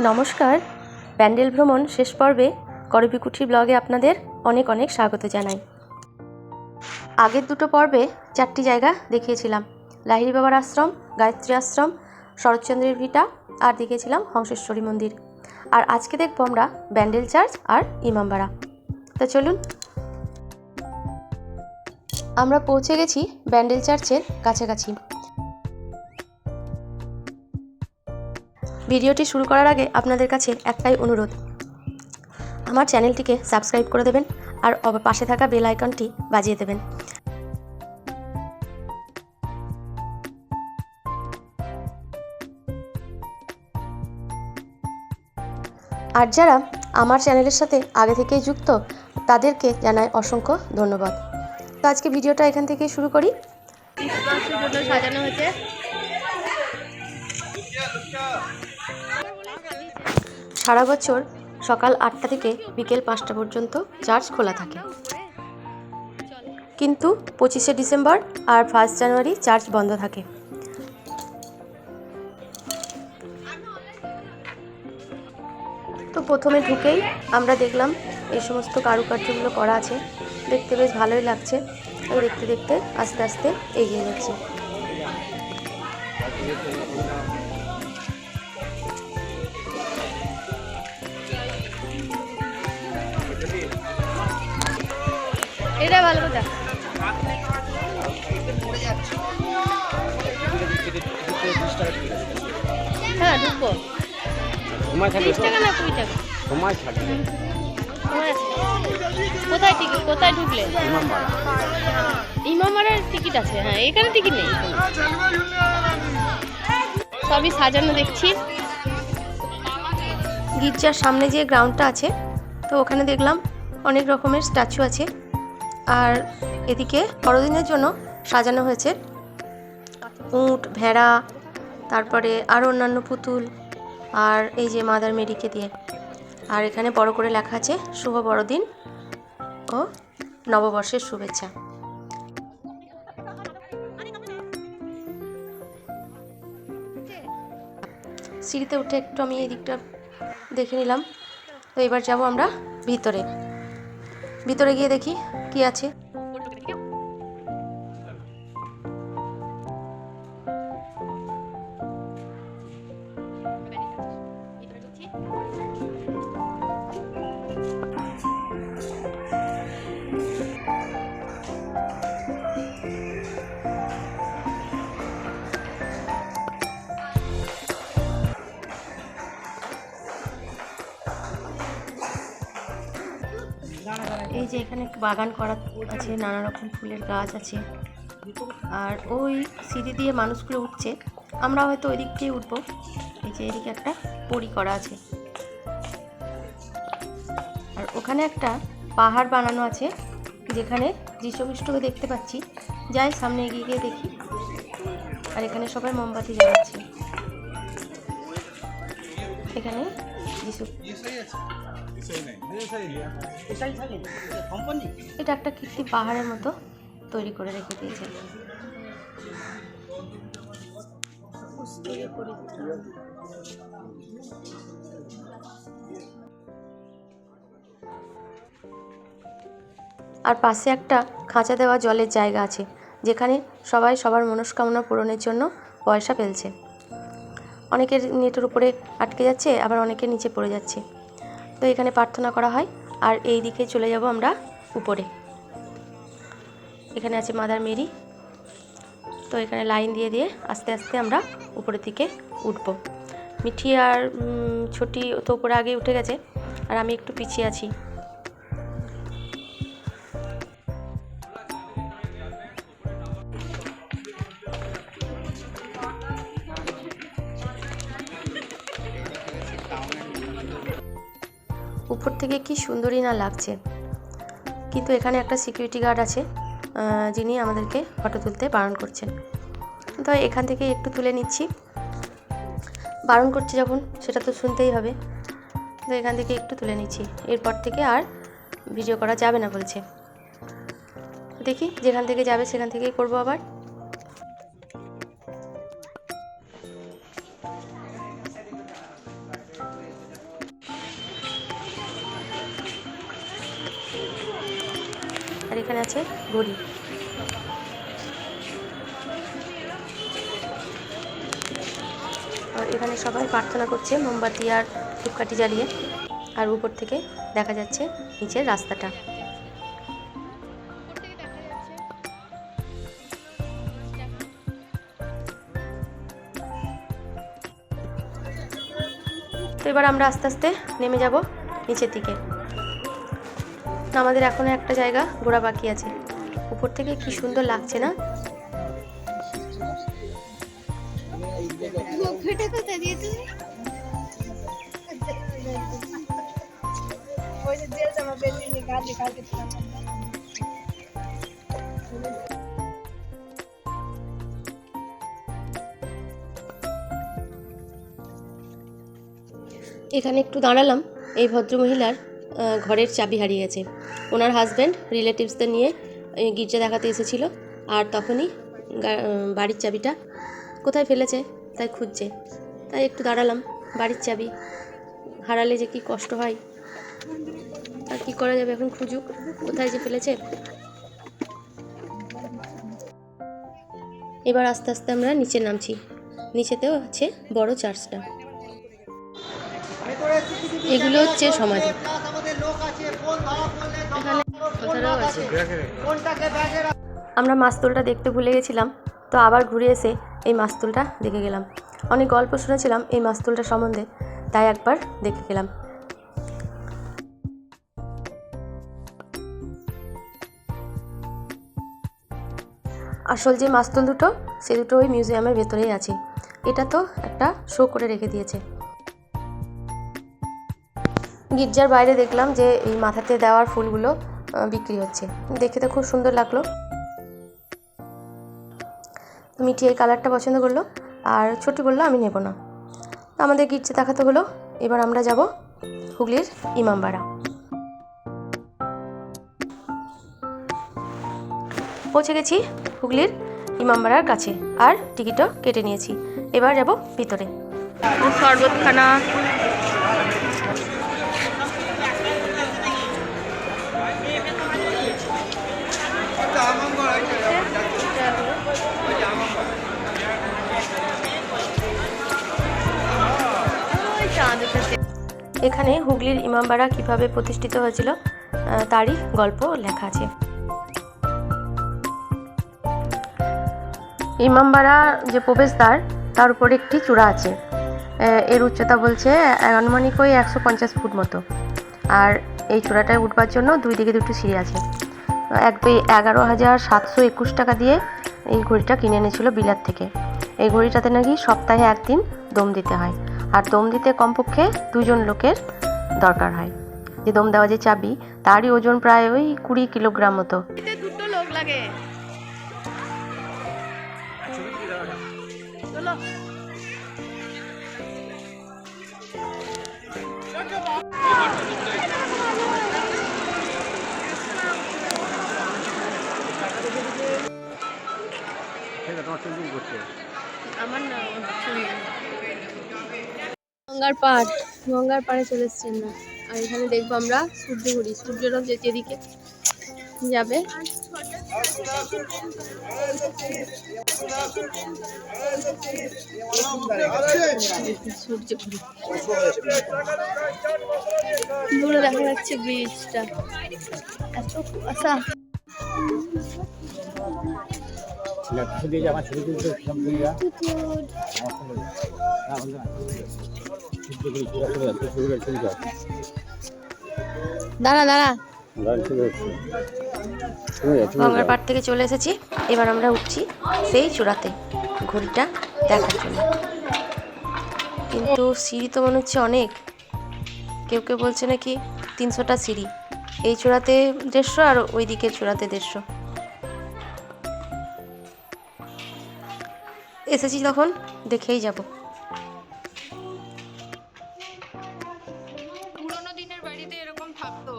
নমস্কার, প্যান্ডেল ভ্রমণ শেষ পর্বে করবীকুঠি ব্লগে আপনাদের অনেক অনেক স্বাগত জানাই। আগের দুটো পর্বে 4টি জায়গা দেখিয়েছিলাম, লাহিড়ী বাবার আশ্রম, গায়ত্রী আশ্রম, শরৎচন্দ্রের ভিটা আর দেখিয়েছিলাম হংসেশ্বরী মন্দির। আর আজকে দেখবো আমরা ব্যান্ডেল চার্চ আর ইমামবাড়া। তো চলুন, আমরা পৌঁছে গেছি ব্যান্ডেল চার্চের কাছাকাছি। ভিডিওটি শুরু করার আগে আপনাদের কাছে একটাই অনুরোধ, আমার চ্যানেলটিকে সাবস্ক্রাইব করে দেবেন আর পাশে থাকা বেল আইকনটি বাজিয়ে দেবেন। আর যারা আমার চ্যানেলের সাথে আগে থেকেই যুক্ত তাদেরকে জানাই অসংখ্য ধন্যবাদ। তো আজকে ভিডিওটা এখান থেকেই শুরু করি। সাজানো হয়েছে, সারা বছর সকাল 8টা থেকে বিকেল 5টা পর্যন্ত চার্চ খোলা থাকে, কিন্তু 25শে ডিসেম্বর আর 1 জানুয়ারি চার্চ বন্ধ থাকে। তো প্রথমে ঢুকেই আমরা দেখলাম এই সমস্ত কারুকার্যগুলো করা আছে, দেখতে বেশ ভালোই লাগছে। তো দেখতে দেখতে আস্তে আস্তে এগিয়ে যাচ্ছি। এটা ভালো কথা। হ্যাঁ ঢুকবো। কোথায় টিকিট, কোথায় ঢুকলে? ইমামবাড়ার টিকিট আছে। হ্যাঁ, এখানে টিকিট নেই, সবই সাজানো দেখছি। গির্জার সামনে যে গ্রাউন্ডটা আছে, তো ওখানে দেখলাম অনেক রকমের স্ট্যাচু আছে। আর এদিকে বড়দিনের জন্য সাজানো হয়েছে উট, ভেড়া, তারপরে আরও অন্যান্য পুতুল, আর এই যে মাদার মেরিকে দিয়ে। আর এখানে বড় করে লেখা আছে শুভ বড়দিন ও নববর্ষের শুভেচ্ছা। সিঁড়িতে উঠে একটু আমি এই দিকটা দেখে নিলাম। তো এবার যাব আমরা ভিতরে গিয়ে দেখি কি আছে। এই যে এখানে বাগান করা আছে, নানা রকম ফুলের গাছ আছে। আর ওই সিঁড়ি দিয়ে মানুষগুলো উঠছে, আমরা হয়তো ওই দিক দিয়ে উঠবো। এই যে এদিকে একটা পরী করা আছে, আর ওখানে একটা পাহাড় বানানো আছে যেখানে যীশু খ্রিস্টকে দেখতে পাচ্ছি। যাই সামনে এগিয়ে গিয়ে দেখি। আর এখানে সবাই মোমবাতি জ্বালাচ্ছে। এখানে যীশু, এটা একটা কীর্তি পাহাড়ের মতো তৈরি করে রেখে দিয়েছে। আর পাশে একটা খাঁচা দেওয়া জলের জায়গা আছে, যেখানে সবাই সবার মনস্কামনা পূরণের জন্য পয়সা ফেলছে। অনেকের নেটের উপরে আটকে যাচ্ছে, আবার অনেকের নিচে পড়ে যাচ্ছে। তো এখানে প্রার্থনা করা হয়। আর এই দিকে চলে যাব আমরা উপরে। এখানে আছে মাদার মেরি। তো এখানে লাইন দিয়ে দিয়ে আস্তে আস্তে আমরা উপরের দিকে উঠব। মিঠি আর ছোটি তো উপরে আগে উঠে গেছে, আর আমি একটু পিছিয়ে আছি। উপর থেকে কি সুন্দরই না লাগছে, কিন্তু এখানে একটা সিকিউরিটি গার্ড আছে যিনি আমাদেরকে ফটো তুলতে বারণ করছেন। তো এখান থেকে একটু তুলে নিচ্ছি, বারণ করছে যখন সেটা তো শুনতেই হবে। তো এখান থেকে একটু তুলে নিচ্ছি, এরপর থেকে আর ভিডিও করা যাবে না বলছে। দেখি যেখান থেকে যাবে সেখান থেকেই করবো আবার। এখানে আছে ঘড়ি। আর এখানে সবাই প্রার্থনা করছে মোমবাতি আর ধূপকাঠি জ্বালিয়ে। আর উপর থেকে দেখা যাচ্ছে নিচের রাস্তাটা। তো এবার আমরা আস্তে আস্তে নেমে যাব নিচের দিকে। আমাদের এখনো একটা জায়গা ঘোরা বাকি আছে। উপর থেকে কি সুন্দর লাগছে না? এখানে একটু দাঁড়ালাম। এই ভদ্রমহিলার ঘরের চাবি হারিয়ে গেছে। ওনার হাজব্যান্ড রিলেটিভসদের নিয়ে গির্জা দেখাতে এসেছিল, আর তখনই বাড়ির চাবিটা কোথায় ফেলেছে তাই খুঁজছে। তাই একটু দাঁড়ালাম। বাড়ির চাবি হারালে যে কি কষ্ট হয়, আর কি করা যাবে, এখন খুঁজুক কোথায় যে ফেলেছে। এবার আস্তে আস্তে আমরা নিচে নামছি। নিচেতেও আছে বড় চার্চটা। এগুলো হচ্ছে সমাধি। আমরা মাস্তুলটা দেখতে ভুলে গেছিলাম, তো আবার ঘুরে এসে এই মাস্তুলটা দেখে গেলাম। অনেক গল্প শুনেছিলাম এই মাস্তুলটা সম্বন্ধে, তাই একবার দেখে গেলাম। আসল যে মাস্তুল দুটো, সে দুটো ওই মিউজিয়ামের ভেতরেই আছে। এটা তো একটা শো করে রেখে দিয়েছে। গির্জার বাইরে দেখলাম যে এই মাথাতে দেওয়ার ফুলগুলো বিক্রি হচ্ছে। দেখে তো খুব সুন্দর লাগলো। মিঠি এই কালারটা পছন্দ করলো, আর ছোটি বললো আমি নেব না। আমাদের গির্জা দেখাতে হলো। এবার আমরা যাব হুগলির ইমামবাড়া। পৌঁছে গেছি হুগলির ইমামবাড়ার কাছে, আর টিকিটও কেটে নিয়েছি। এবার যাব ভিতরে। শরবতখানা, এখানে হুগলির ইমামবাড়া কিভাবে প্রতিষ্ঠিত হয়েছিল তারই গল্প লেখা আছে। ইমামবাড়া যে প্রবেশদ্বার, তার উপরে একটি চূড়া আছে। এর উচ্চতা বলছে আনুমানিক ওই 150 ফুট মতো। আর এই চূড়াটায় উঠবার জন্য দুই দিকে দুটো সিঁড়ি আছে। 11,721 টাকা দিয়ে এই ঘড়িটা কিনে এনেছিল বিলাত থেকে। এই ঘড়িটাতে নাকি সপ্তাহে একদিন দম দিতে হয়, আর দম দিতে কমপক্ষে 2 জন লোকের দরকার হয়। যে দম দেওয়া যে চাবি, তারই ওজন প্রায় ওই 20 কিলোগ্রাম মতো। দুটো লোক লাগে। আমার না গঙ্গার পাড়ে চলে এসছি আমরা। আর এখানে দেখবো আমরা সূর্য ঘুরি। সূর্যটা যেদিকে যাবে সূর্য ঘুরি। দূরে দেখা যাচ্ছে ব্রিজটা, এত কুয়াশা। দাঁড়া গঙ্গার পাড় থেকে চলে এসেছি। এবার আমরা উঠছি সেই চূড়াতে ঘড়িটা দেখার জন্য। কিন্তু সিঁড়ি তো মনে হচ্ছে অনেক। কেউ কেউ বলছে নাকি 300টা সিঁড়ি। এই চূড়াতে 150 আর ওই দিকের চূড়াতে 150। এসেছি তখন দেখেই যাব। পুরোনো দিনের বাড়িতে এরকম থাকতো।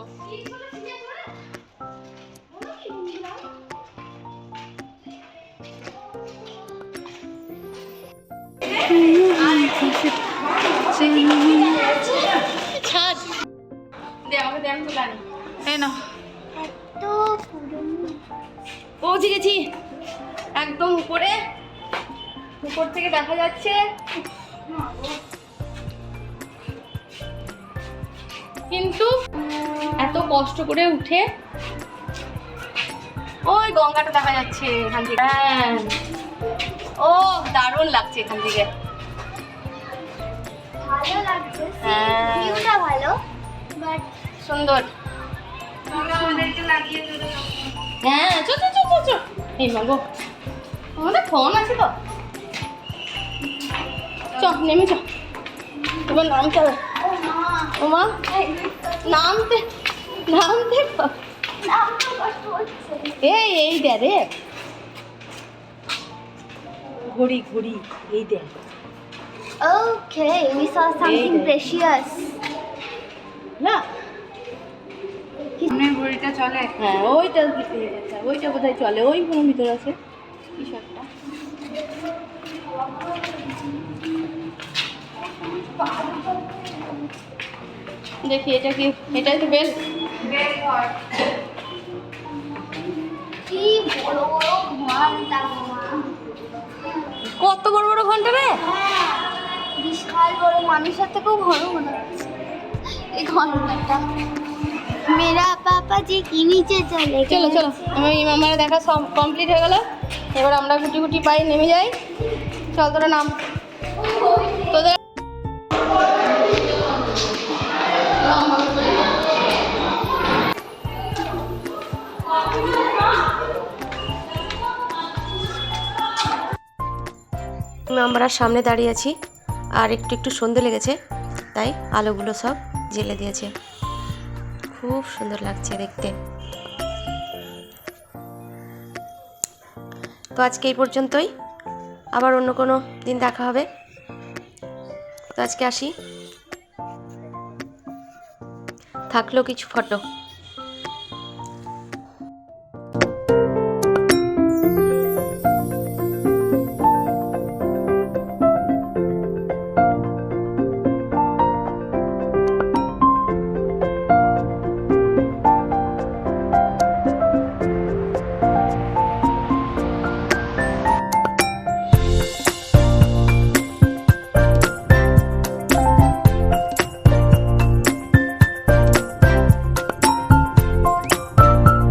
ছাদ দে আমাকে দেখ তো গাড়ি। এই না এত পুরনো উপর থেকে দেখা যাচ্ছে। কিন্তু এত কষ্ট করে উঠে ওই গঙ্গাটা দেখা যাচ্ছে এখান থেকে। হ্যাঁ, ও দারুণ লাগছে এখান থেকে। ভালো লাগছে, হ্যাঁ। ভিউটা ভালো, বাট সুন্দর। হ্যাঁ, চো চো চো চো চো। এই মাগো, আমাদের ফোন আছে তো। চ নেমে চ, এবার নামতে হবে। ও মা, নামতে নামতে নামতে কষ্ট হচ্ছে। এই এই দে রে, ঘড়ি ঘড়ি এই দে। Okay, we saw something Hey. precious. না সামনের ঘড়িটা চলে। হ্যাঁ, ওইটা ওইটা বোধহয় চলে, ওই কোনো ভিতরে আছে কিছু একটা। দেখি এটা কি, এটাই তো বেল। কি বড় বড় ঘন্টা মামা। কত বড় বড় ঘন্টা রে! বিশাল বড়, মানুষের থেকেও বড় মনে হচ্ছে এই ঘন্টাটা। মেরা পাপা জি কি নিচে চলে চলো চলো, আমি আমার দেখা সব কমপ্লিট হয়ে গেল। এবার আমরা গুটি গুটি পাই নেমে যাই। চল তোরা নাম, তোদের আমরা সামনে দাঁড়িয়ে আছি, আর একটু একটু সন্ধে লেগেছে, তাই আলোগুলো সব জ্বেলে দিয়েছে। খুব সুন্দর লাগছে দেখতে। তো আজকে এই পর্যন্তই, আবার অন্য কোনো দিন দেখা হবে। তো আজকে আসি, থাকলো কিছু ফটো।